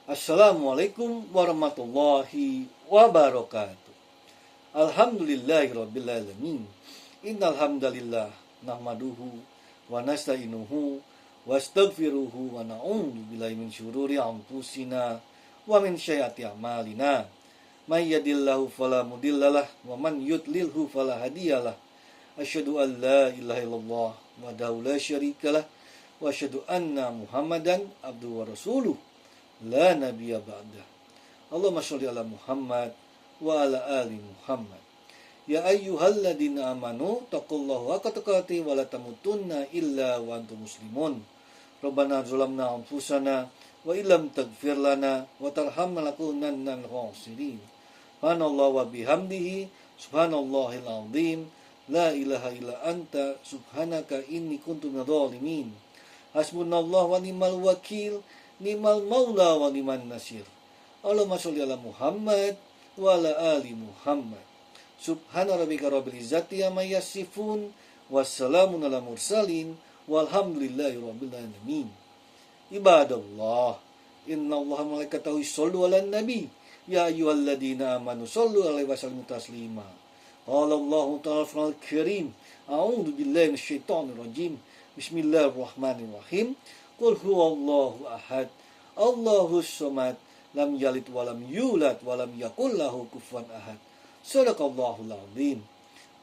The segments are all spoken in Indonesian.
Assalamualaikum warahmatullahi wabarakatuh. Alhamdulillahirrabbilalamin. Innal hamdalillah nahmaduhu wa nasta'inuhu wa astaghfiruhu wa na'udzu billahi min syururi anfusina wa min sayyiati a'malina. May yahdihillahu fala mudhillalah wa man yudlilhu fala hadiyalah. Asyhadu an la ilaha illallah wahdahu la syarikalah wa asyhadu anna Muhammadan abduhu wa rasuluh. La nabiyya ba'dah. Allahumma sholli ala Muhammad wa ala ali Muhammad. Ya ayyuhalladzina amanu taqullaha haqqa tuqatih wa la tamutunna illa wa antum muslimun. Rabbana zalamna anfusana wa illam taghfir lana wa tarhamna lanakunanna minal khasirin. Subhanallah wa bihamdihi subhanallahil azim. La ilaha illa anta subhanaka inni kuntu minadh dhalimin. Hasbunallahu wa ni'mal wakil. Ni'mal maula wa ni'man nasir. Allahumma sholli ala Muhammad wa ala ali Muhammad. Subhana rabbika rabbil izzati amma yasifun. Wassalamun ala mursalin. Walhamdulillahi rabbil alamin. Ibadallah, inna allaha malaikatahu yushollu ala nabi. Ya ayyuhalladzina amanu shollu alaihi wa sallimu taslima. Qala Allahu ta'ala fil karim. A'udzu billahi minasyaitonir rajim. Bismillahirrahmanirrahim. Qul huwallahu ahad, Allahus samad, lam yalid walam yulad walam yakul lahu kufuwan ahad. Shadaqallahul azim.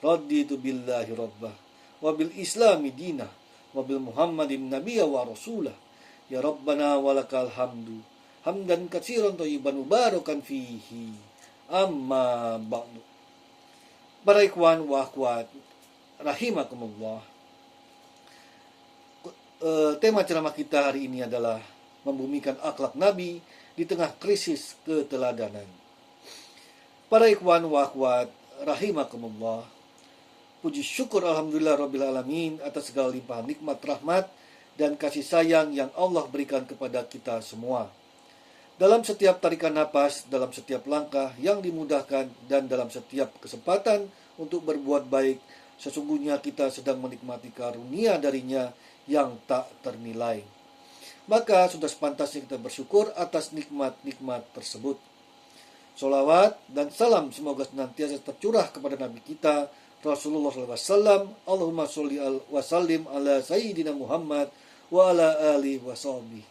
Raditu billahi rabbah wa bil islami dinah wa bil muhammadin nabiyya wa rasulah. Ya rabbana walakal hamdu hamdan katsiran thayyiban mubarakan fihi. Amma ba'du. Para ikhwan wa akhwat rahimakumullah. Tema ceramah kita hari ini adalah membumikan akhlak Nabi di tengah krisis keteladanan. Para ikhwan wa akhwat rahimakumullah, puji syukur alhamdulillah rabbil alamin atas segala limpahan nikmat, rahmat dan kasih sayang yang Allah berikan kepada kita semua. Dalam setiap tarikan napas, dalam setiap langkah yang dimudahkan dan dalam setiap kesempatan untuk berbuat baik, sesungguhnya kita sedang menikmati karunia darinya yang tak ternilai. Maka sudah sepantasnya kita bersyukur atas nikmat-nikmat tersebut. Sholawat dan salam semoga senantiasa tercurah kepada Nabi kita Rasulullah SAW. Allahumma sholli wa sallim ala Sayyidina Muhammad wa ala alihi wa sahbihi.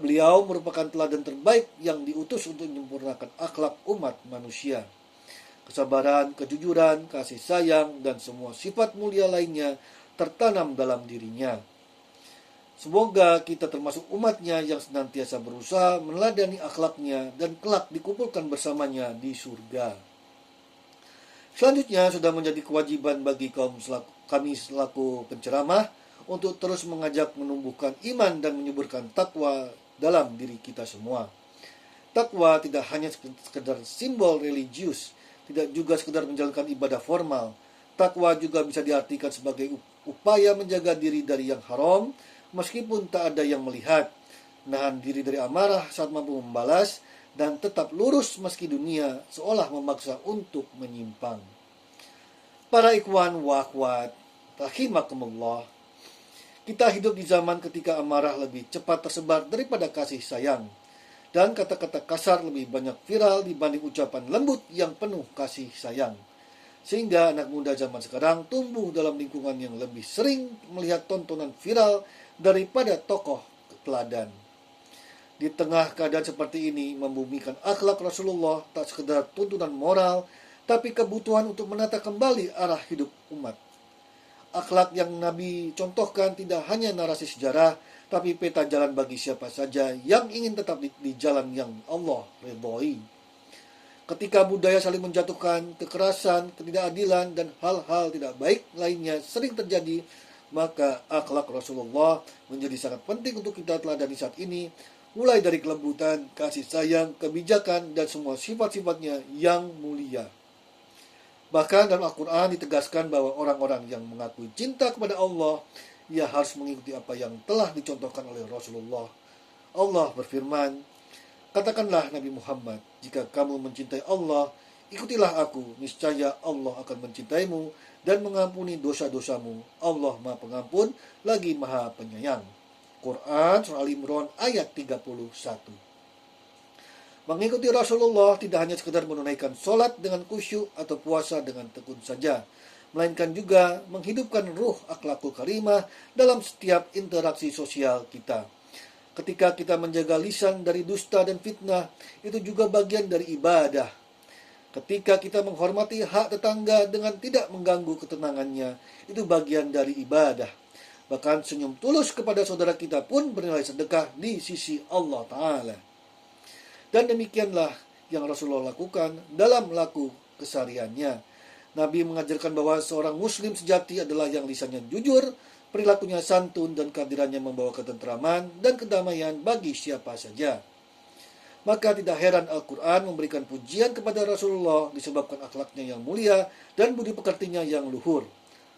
Beliau merupakan teladan terbaik yang diutus untuk menyempurnakan akhlak umat manusia. Kesabaran, kejujuran, kasih sayang, dan semua sifat mulia lainnya tertanam dalam dirinya. Semoga kita termasuk umatnya yang senantiasa berusaha meneladani akhlaknya dan kelak dikumpulkan bersamanya di surga. Selanjutnya sudah menjadi kewajiban bagi kami selaku penceramah untuk terus mengajak menumbuhkan iman dan menyuburkan takwa dalam diri kita semua. Takwa tidak hanya sekedar simbol religius, tidak juga sekedar menjalankan ibadah formal. Takwa juga bisa diartikan sebagai upaya menjaga diri dari yang haram, meskipun tak ada yang melihat, nahan diri dari amarah saat mampu membalas, dan tetap lurus meski dunia seolah memaksa untuk menyimpang. Para ikhwan wa akhwat rahimakumullah, kita hidup di zaman ketika amarah lebih cepat tersebar daripada kasih sayang, dan kata-kata kasar lebih banyak viral dibanding ucapan lembut yang penuh kasih sayang. Sehingga anak muda zaman sekarang tumbuh dalam lingkungan yang lebih sering melihat tontonan viral daripada tokoh teladan. Di tengah keadaan seperti ini, membumikan akhlak Rasulullah tak sekedar tuntunan moral, tapi kebutuhan untuk menata kembali arah hidup umat. Akhlak yang Nabi contohkan tidak hanya narasi sejarah, tapi peta jalan bagi siapa saja yang ingin tetap di jalan yang Allah ridhoi. Ketika budaya saling menjatuhkan, kekerasan, ketidakadilan, dan hal-hal tidak baik lainnya sering terjadi, maka akhlak Rasulullah menjadi sangat penting untuk kita teladani saat ini, mulai dari kelembutan, kasih sayang, kebijakan, dan semua sifat-sifatnya yang mulia. Bahkan dalam Al-Quran ditegaskan bahwa orang-orang yang mengakui cinta kepada Allah, ia harus mengikuti apa yang telah dicontohkan oleh Rasulullah. Allah berfirman, katakanlah Nabi Muhammad, jika kamu mencintai Allah, ikutilah aku, niscaya Allah akan mencintaimu dan mengampuni dosa-dosamu. Allah Maha Pengampun lagi Maha Penyayang. Quran Surah Al Imran ayat 31. Mengikuti Rasulullah tidak hanya sekedar menunaikan sholat dengan khusyuk atau puasa dengan tekun saja, melainkan juga menghidupkan ruh akhlakul karimah dalam setiap interaksi sosial kita. Ketika kita menjaga lisan dari dusta dan fitnah, itu juga bagian dari ibadah. Ketika kita menghormati hak tetangga dengan tidak mengganggu ketenangannya, itu bagian dari ibadah. Bahkan senyum tulus kepada saudara kita pun bernilai sedekah di sisi Allah Ta'ala. Dan demikianlah yang Rasulullah lakukan dalam laku kesehariannya. Nabi mengajarkan bahwa seorang muslim sejati adalah yang lisannya jujur, perilakunya santun, dan kehadirannya membawa ketentraman dan kedamaian bagi siapa saja. Maka tidak heran Al-Quran memberikan pujian kepada Rasulullah disebabkan akhlaknya yang mulia dan budi pekertinya yang luhur.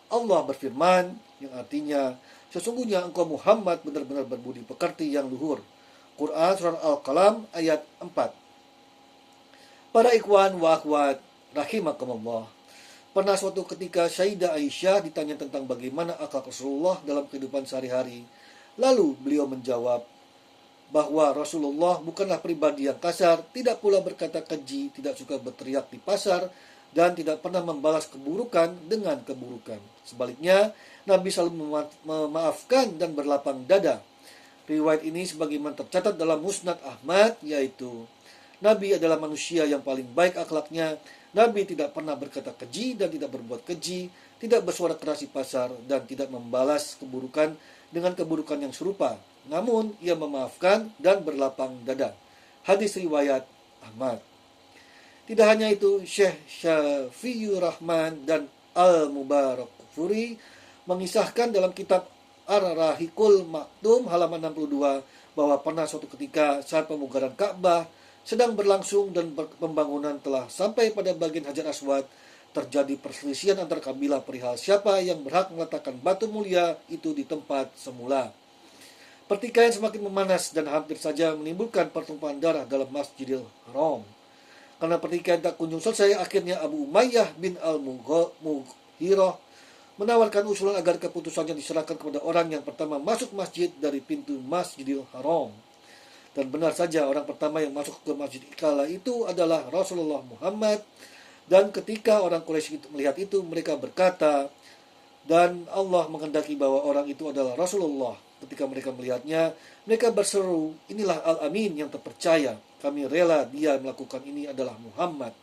Allah berfirman, yang artinya, sesungguhnya engkau Muhammad benar-benar berbudi pekerti yang luhur. Quran Surah Al-Qalam ayat 4. Para ikhwan wa akhwat rahimakumullah. Pernah suatu ketika Sayyidah Aisyah ditanya tentang bagaimana akhlak Rasulullah dalam kehidupan sehari-hari. Lalu beliau menjawab bahwa Rasulullah bukanlah pribadi yang kasar, tidak pula berkata keji, tidak suka berteriak di pasar, dan tidak pernah membalas keburukan dengan keburukan. Sebaliknya, Nabi selalu memaafkan dan berlapang dada. Riwayat ini sebagaimana tercatat dalam Musnad Ahmad, yaitu Nabi adalah manusia yang paling baik akhlaknya. Nabi tidak pernah berkata keji dan tidak berbuat keji, tidak bersuara keras di pasar, dan tidak membalas keburukan dengan keburukan yang serupa. Namun, ia memaafkan dan berlapang dada. Hadis riwayat Ahmad. Tidak hanya itu, Syekh Syafiur Rahman dan Al-Mubarakfuri mengisahkan dalam kitab Ar-Rahikul Maktum halaman 62 bahwa pernah suatu ketika saat pemugaran Ka'bah sedang berlangsung dan pembangunan telah sampai pada bagian Hajar Aswad, terjadi perselisihan antar kabilah perihal siapa yang berhak meletakkan batu mulia itu di tempat semula. Pertikaian semakin memanas dan hampir saja menimbulkan pertumpahan darah dalam Masjidil Haram. Karena pertikaian tak kunjung selesai, akhirnya Abu Umayyah bin Al-Mughirah menawarkan usulan agar keputusannya diserahkan kepada orang yang pertama masuk masjid dari pintu Masjidil Haram. Dan benar saja, orang pertama yang masuk ke masjid kala itu adalah Rasulullah Muhammad. Dan ketika orang Quraisy melihat itu, mereka berkata, dan Allah menghendaki bahwa orang itu adalah Rasulullah. Ketika mereka melihatnya, mereka berseru, inilah Al-Amin yang terpercaya. Kami rela dia melakukan ini adalah Muhammad.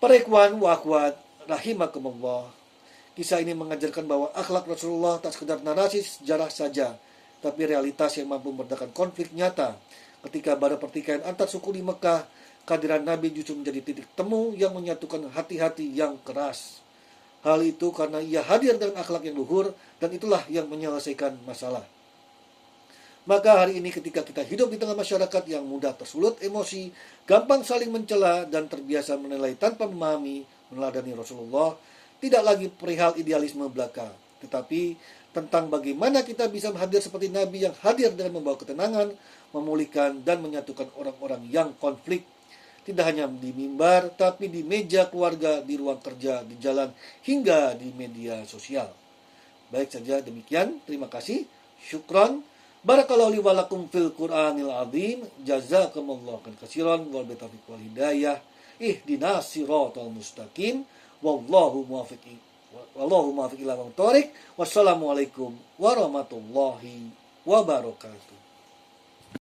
Para ikhwan wa akhwat rahimakumullah. Kisah ini mengajarkan bahwa akhlak Rasulullah tak sekedar narasi sejarah saja, tapi realitas yang mampu meredakan konflik nyata. Ketika pada pertikaian antar suku di Mekah, kehadiran Nabi justru menjadi titik temu yang menyatukan hati-hati yang keras. Hal itu karena ia hadir dengan akhlak yang luhur, dan itulah yang menyelesaikan masalah. Maka hari ini ketika kita hidup di tengah masyarakat yang mudah tersulut emosi, gampang saling mencela, dan terbiasa menilai tanpa memahami, meneladani Rasulullah, tidak lagi perihal idealisme belaka, tetapi tentang bagaimana kita bisa hadir seperti Nabi yang hadir dengan membawa ketenangan, memulihkan, dan menyatukan orang-orang yang konflik. Tidak hanya di mimbar, tapi di meja keluarga, di ruang kerja, di jalan, hingga di media sosial. Baik saja demikian, terima kasih, syukran. Barakallahu li wa lakum fil Qur'anil azim. Jazakumullahu khairan wal bitaufiq wal hidayah. Ihdinas siratal mustaqim. Wallahu muwaffiq ila aqwamit thoriq. Wassalamualaikum warahmatullahi wabarakatuh.